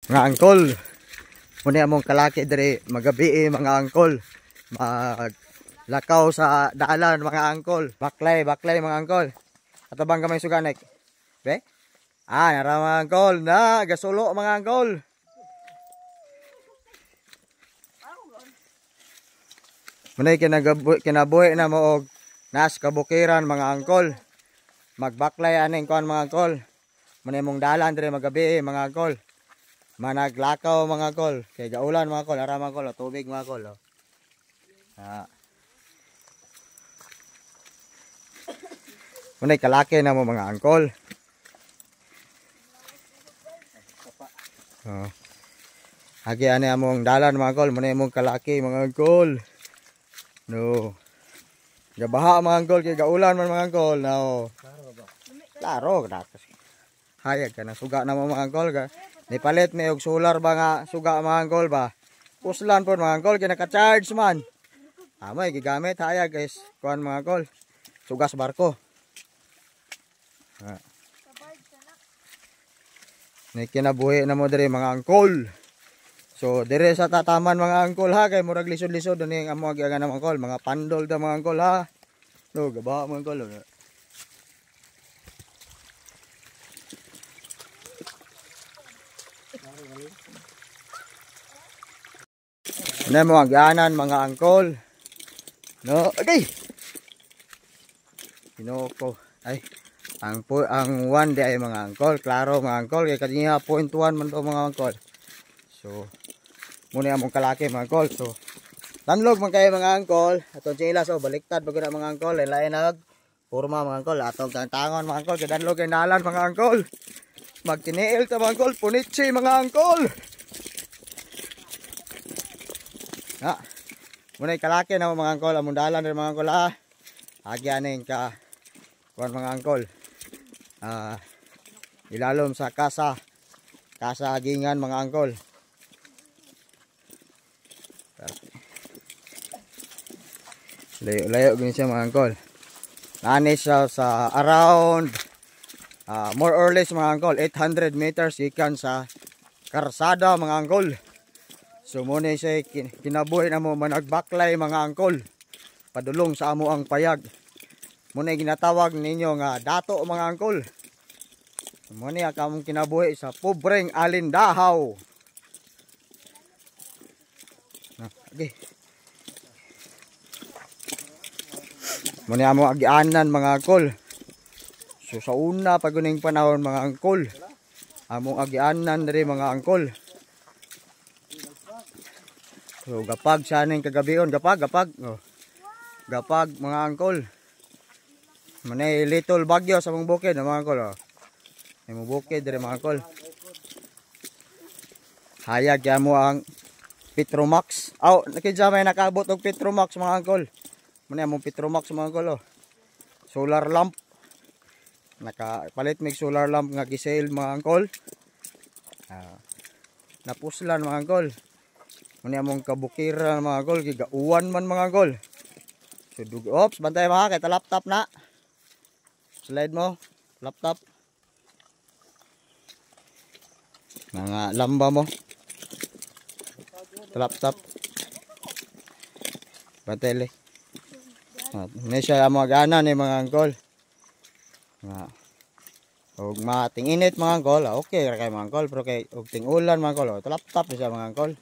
Mga angkol, muna among kalaki diri magabi mga angkol. Maglakaw sa daalan mga angkol. Baklay mga angkol. Ato bang kamay suganek? Be? Nara mga angkol na gasulo mga angkol. Muna kinabuhi na mo og nas kabukiran mga angkol. Magbaklay aning kuan mga angkol. Muna mong dalan diri magabi mga angkol. Managlakaw mga angkol. Kay gaulan mga angkol, ara mga angkol, tubig mga angkol. Muna kalaki na mo mga angkol. Agi ani among dalan mga angkol, muna mong kalaki mga angkol. No. Gabaha mga angkol kay gaulan man mga angkol. No. Klaro ba? Hayag ka na suga na mo mga angkol ka. Nipalit may og solar ba nga suga mga angkol ba? Puslan po mga angkol kay naka-charge man. May gigamit hayag guys. Kuan mga angkol. Sugas barko. Ni kinabuhi na mo diri mga angkol. So dire sa tataman mga angkol ha kay murag lisod-lisod ni amo agi mga angkol, mga pandol da mga angkol ha. No, gaba mga angkol. Na mo aganan mga angkol. No, okay. Pinoko. Ay, ang one day ay mga angkol, klaro mga angkol kay kaniya 0.1 man to mga angkol. So, muna among kalaki mga angkol. So, tanlog man kayo mga angkol. Atong chilas baliktad pag na mga angkol, lain nag porma mga angkol, atong tangon mga angkol, kadanlog kay dalan mga angkol. Magtiniil ta mga angkol, punitsi mga angkol. Muna kalaki na mga angkol, among dalan rin mga angkol ha. Agyanin ka kuan mga angkol. Ilalom sa kasa agingan mga angkol. Layo gini siya mga angkol. Nani siya sa around more or less mga angkol 800 meters ikan sa karsada mga angkol. So muna siya kinabuhi na mo managbaklay mga angkol. Padulong sa amo ang payag. Muna ginatawag ninyo nga dato mga angkol. Muna kamong kinabuhi sa pobreng alindahaw. Okay. Muna amo agianan mga angkol. So sa una paguning panahon mga angkol, among agianan diri mga angkol. So gapag sa ning kagabion, gapag mga angkol. Manay little bagyo sa mong bukid mga angkol. May mong bukid diri mga angkol. Hayag ya mo ang Petromax. Nakidya may nakaabot og Petromax mga angkol. Manay among Petromax mga angkol. Solar lamp. Nakapalit mig solar lamp nga gisale mga angkol. Napuslan mga angkol. Muna among kabukiran mga angkol, gigauwan man mga angkol. So ops, bantay mga kay ta laptop na. Slide mo, laptop. Mga lamba mo. Laptop. Bantay le. Ni siya mga gana ni mga angkol. Og mating init mga angkol, okay ra kay mga angkol, pero kay og ting ulan mga angkol, laptop siya mga angkol.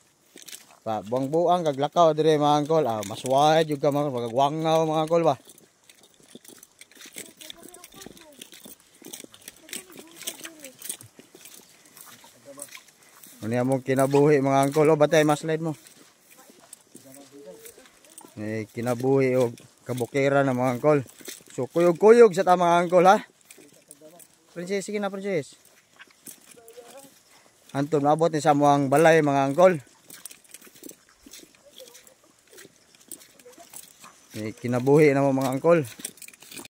Buang-buang kaglakaw dire mga angkol. Masway jud ka mga pagagwangaw mga angkol ba. Ano among kinabuhi mga angkol. Batay mas slide mo. Kinabuhi og kabukiran ng mga angkol. So kuyog-kuyog sa ta mga angkol ha. Princess, sige na princess. Anton maabot ni sa muang balay mga angkol. Kinabuhi na mo mga angkol.